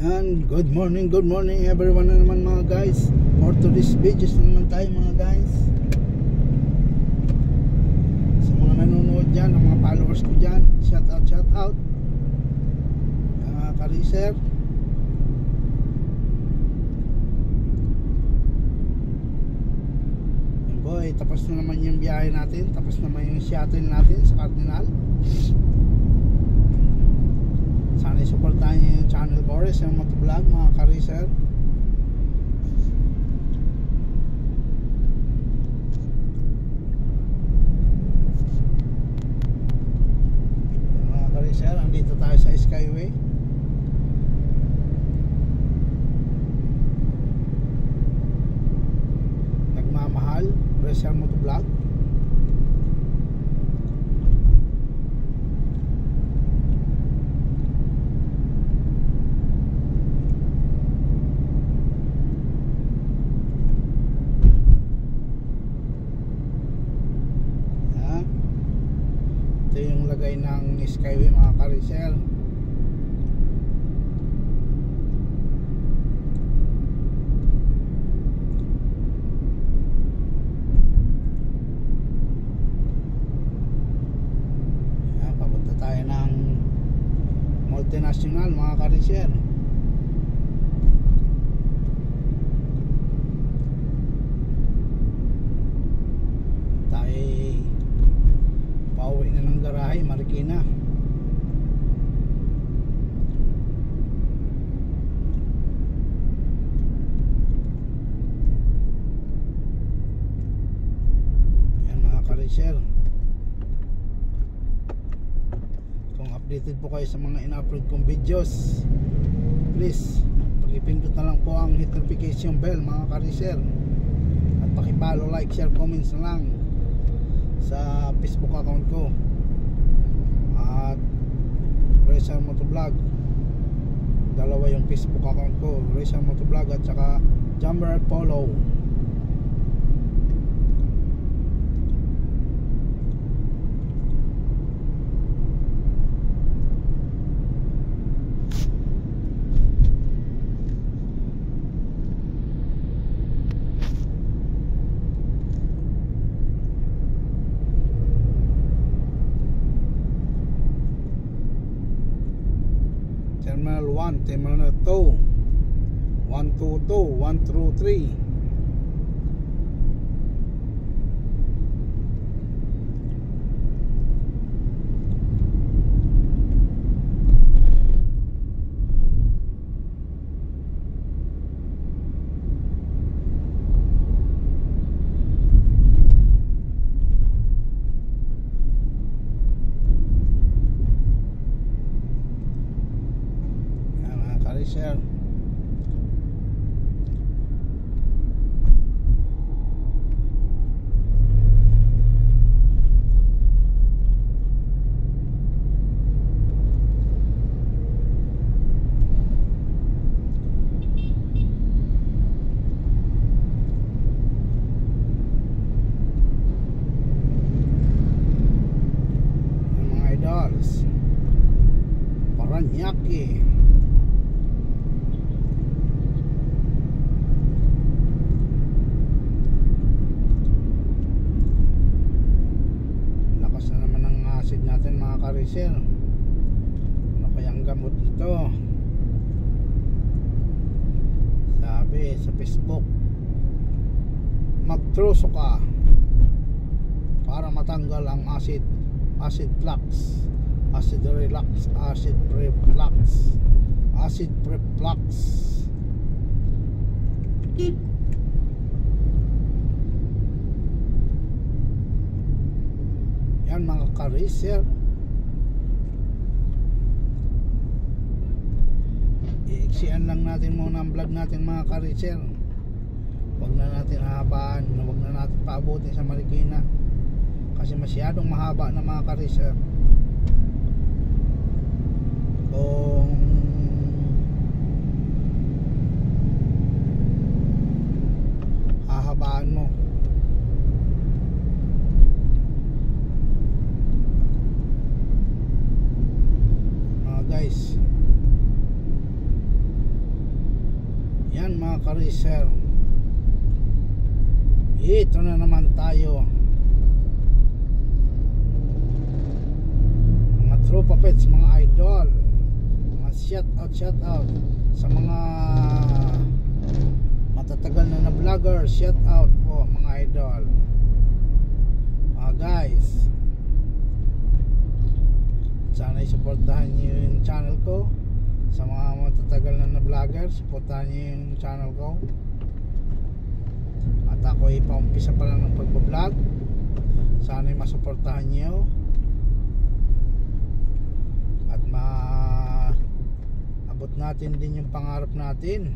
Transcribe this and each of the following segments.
And good morning everyone na naman mga guys. For today's videos na naman tayo mga guys. Sa mga nanonood dyan, ang mga followers ko dyan, shout out ka-racer. And boy, tapos na naman yung biyahe natin. Tapos naman yung shuttle natin sa Cardinal. Sana i-supportahan nyo yung channel ko, Racer Motovlog mga ka-racer. Mga ka-racer, andito tayo sa Skyway. Nagmamahal, Racer Motovlog. Ito yung lagay ng Skyway mga ka-racer. Papunta tayo ng multinational mga ka-racer. Pauwi na ng garahe, Marikina. Yan mga ka-racer, kung updated po kayo sa mga in-upload kong videos, please pakipindot na lang po ang hit notification bell mga ka-racer. At pakipollow, like, share, comments na lang sa Facebook account ko at Racer Motovlog. Dalawa yung Facebook account ko, Racer Motovlog at saka Jammer Polo. Terminal 1, Terminal 2, 122, 1 through 3. Racer. Mga idols, Paranaque. Natin mga ka-racer, ano kayang gamot nito? Sabi sa Facebook, magtruso ka para matanggal ang acid flux, acid relax, acid reflux, acid reflux. Yan mga ka-racer, iiksian lang natin muna ang vlog natin mga ka-racer. Huwag na natin hahabaan, huwag na natin paabutin sa Marikina kasi masyadong mahaba na mga ka-racer. Kung hahabaan mo, guys, mga ka-racer, ito na naman tayo mga tropa pets, mga idol, mga shout out sa mga matatagal na vlogger. Shout out po mga idol, mga guys. Sana i-supportahan nyo yung channel ko. Sa mga matatagal na vlogger, supportahan nyo yung channel ko. At ako ay paumpisa pa lang ng pagbablog. Sana ay masuportahan nyo at maabot natin din yung pangarap natin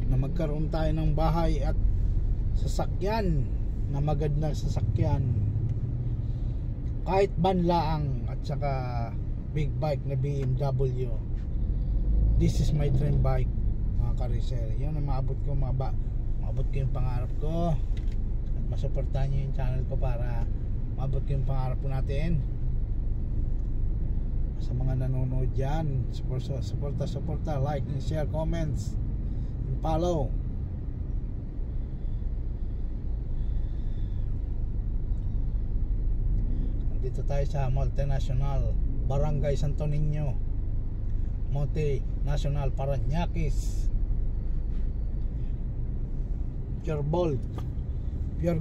na magkaroon tayo ng bahay at sasakyan na magandang sasakyan, kahit banlaang, at saka big bike na BMW. This is my dream bike mga ka-racer. Yun ang maabot ko, maabot ko yung pangarap ko, at masuportahan nyo yung channel ko para maabot ko yung pangarap ko natin. Sa mga nanonood dyan, suporta, like and share, comments and follow. Dito tayo sa Multinational Barangay Santo Niño, Monte Nacional, Parañaquez. Pure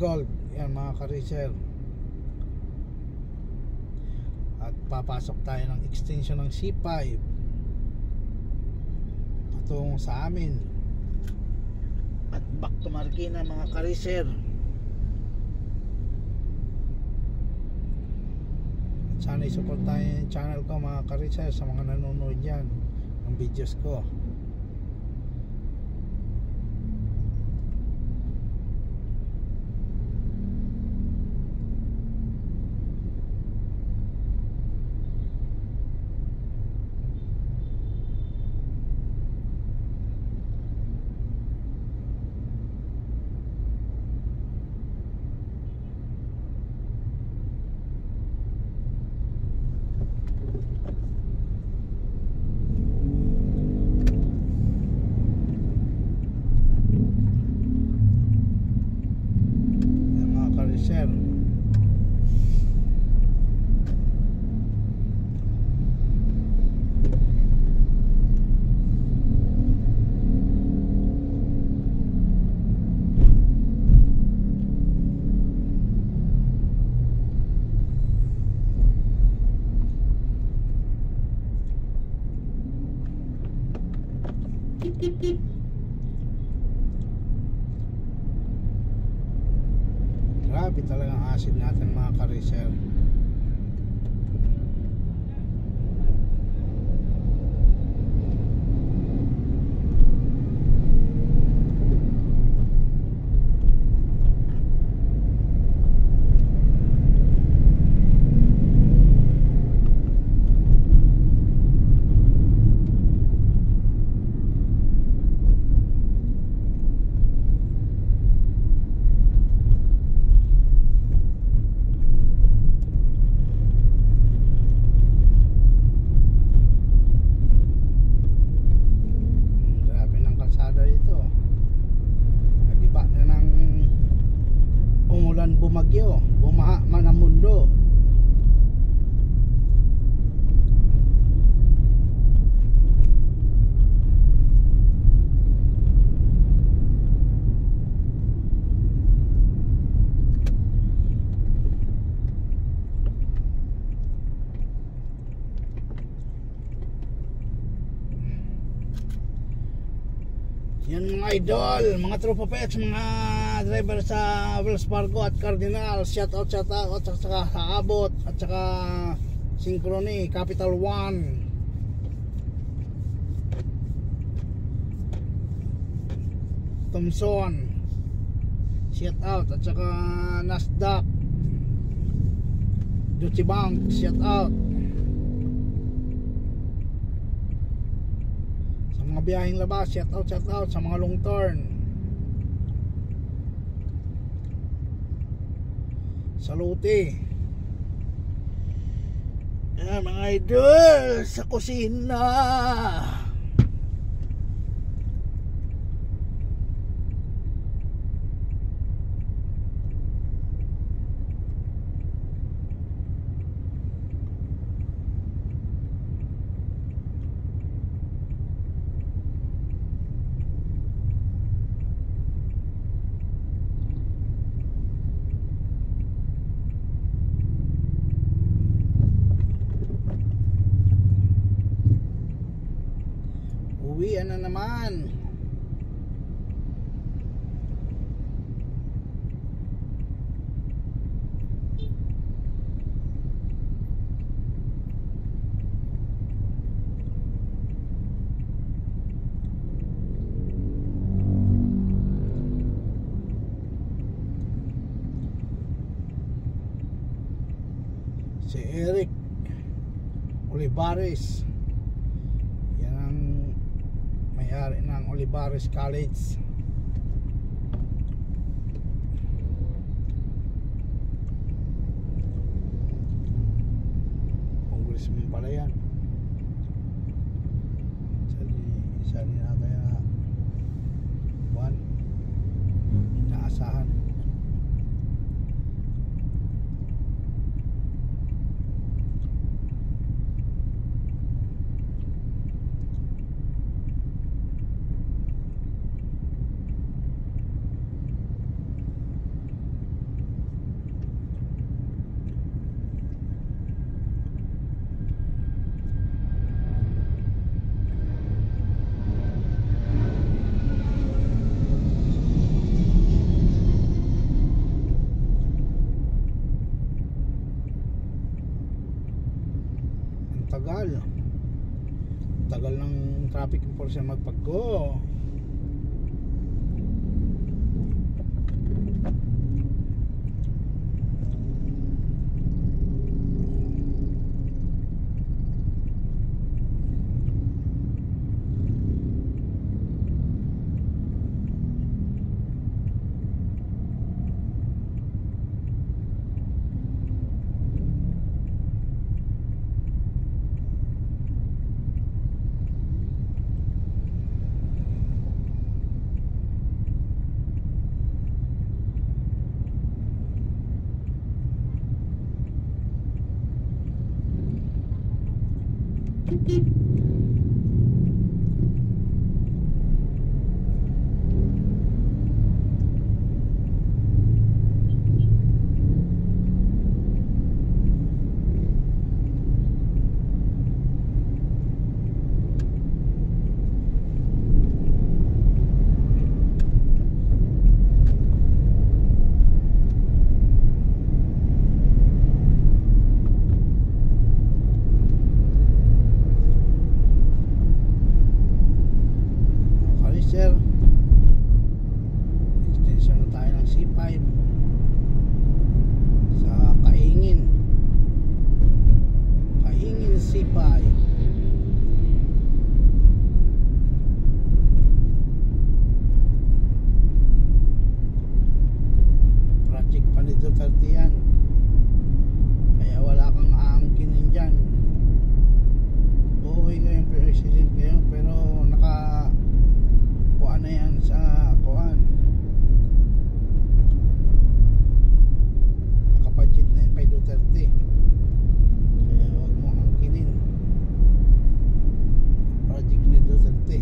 gold yan mga ka-racer. At papasok tayo ng extension ng C5 patungo sa amin, at back to Marikina mga ka-racer. Sana i-support tayo yung channel ko mga ka-racer, sa mga nanonood dyan ng videos ko. Sir, grabe talagang acid natin mga ka-racer. Bumagyo, bumaha man ang mundo. Yan mga idol, mga tropa pets, mga driver sa Wells Fargo at Cardinal, shout out at saka sa Abot at saka Synchrony, Capital One, Thomson, shout out, at saka Nasdaq, Deutsche Bank, shout out. Mga biyaheng labas, shout out sa mga long turn, salute. Yan mga idol, sa kusina. Uwian na naman. Si Eric Olivares, yan ang may-ari ng Olivares College. Congressman pala yan. Isa rin natin na buwan inaasahan. Tagal ng traffic enforcer magpag-go. Extension na tayo ng C5 sa Kaingin C5. Project pa nito 30 yan, kaya wala kang aangkinin dyan. Uuwi ko yung president kayo, pero kuha na yan sa kuhaan, nakabudget na yan kay Duterte, kaya huwag mo angkinin project ni Duterte.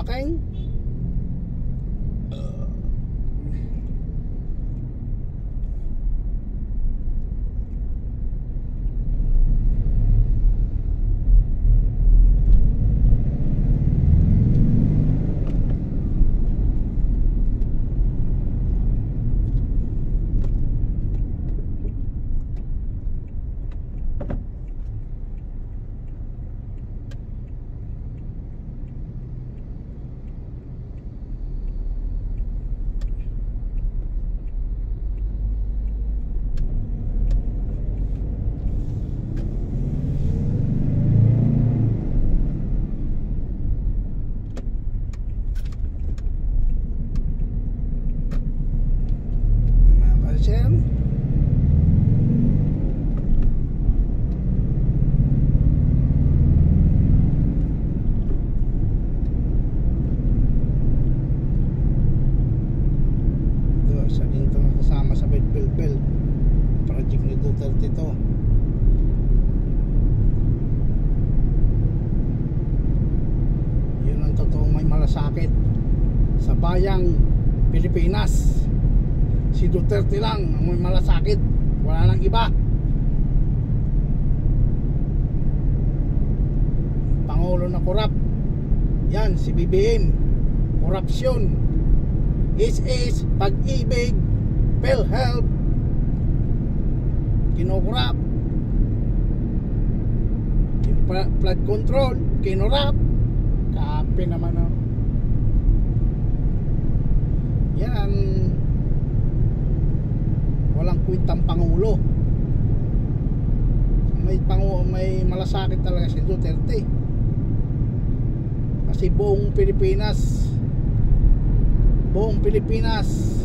aking project ni Duterte to. Yun ang totoong may malasakit sa bayang Pilipinas. Si Duterte lang ang may malasakit, wala nang iba. Pangulo na korap, yan si BBM. Korupsyon, is pag-ibig, PhilHealth, kinukurap. Yung flood control, kinurap. Kape naman o. Yan, walang kwintang pangulo. May malasakit talaga si Duterte. Kasi buong Pilipinas buong Pilipinas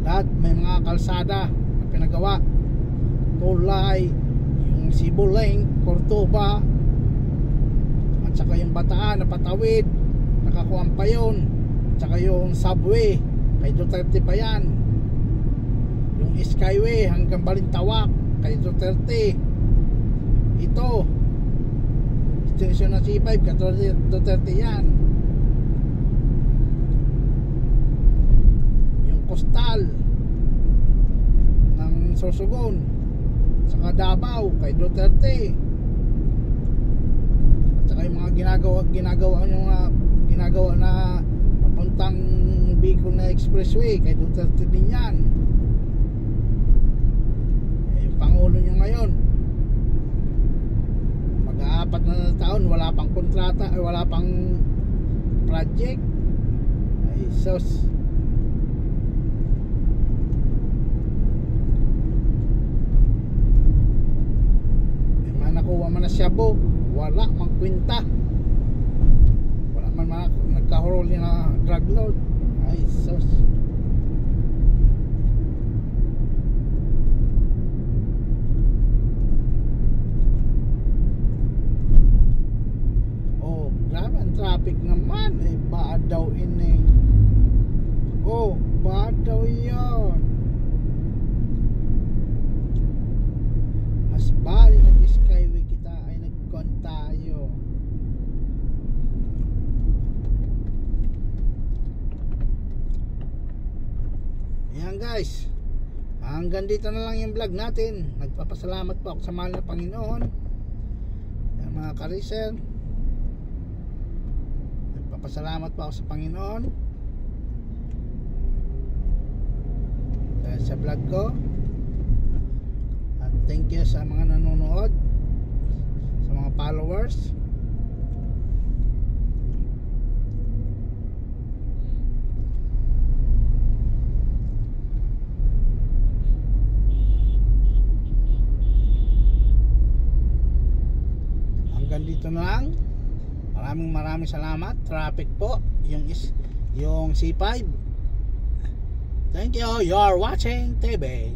lahat may mga kalsada na pinagawa, tulay, yung Cebu Lane, Cordoba, at saka yung Bataan na patawid, nakakuha pa yun, at saka yung subway kay Duterte pa yan, yung Skyway hanggang Balintawak kay Duterte. Ito extension na C5 kay Duterte yan. Yung coastal ng Sorsogon saka Davao kay Duterte, at saka yung mga ginagawa na papuntang Bicol na expressway kay Duterte din yan. Pangulo nyo ngayon, mag-aapat na taon, wala pang kontrata, wala pang project. Ay sus, may mga nakuha man na Shabu, wala mang kwenta, wala man mga nagkahuruli na drug load. Ay sus, traffic naman eh, baad daw ini. Oh, baad daw yun. Mas bali nag-skyway kita ay nagkon tayo. Ayan guys, hanggang dito na lang yung vlog natin. Nagpapasalamat po ako sa mahal na Panginoon. Ayan mga kariser, pasalamat pa ako sa Panginoon dahil sa vlog ko, at thank you sa mga nanonood, sa mga followers. Hanggang dito na lang. Maraming salamat. Traffic po yung C5. Thank you. You're watching TV.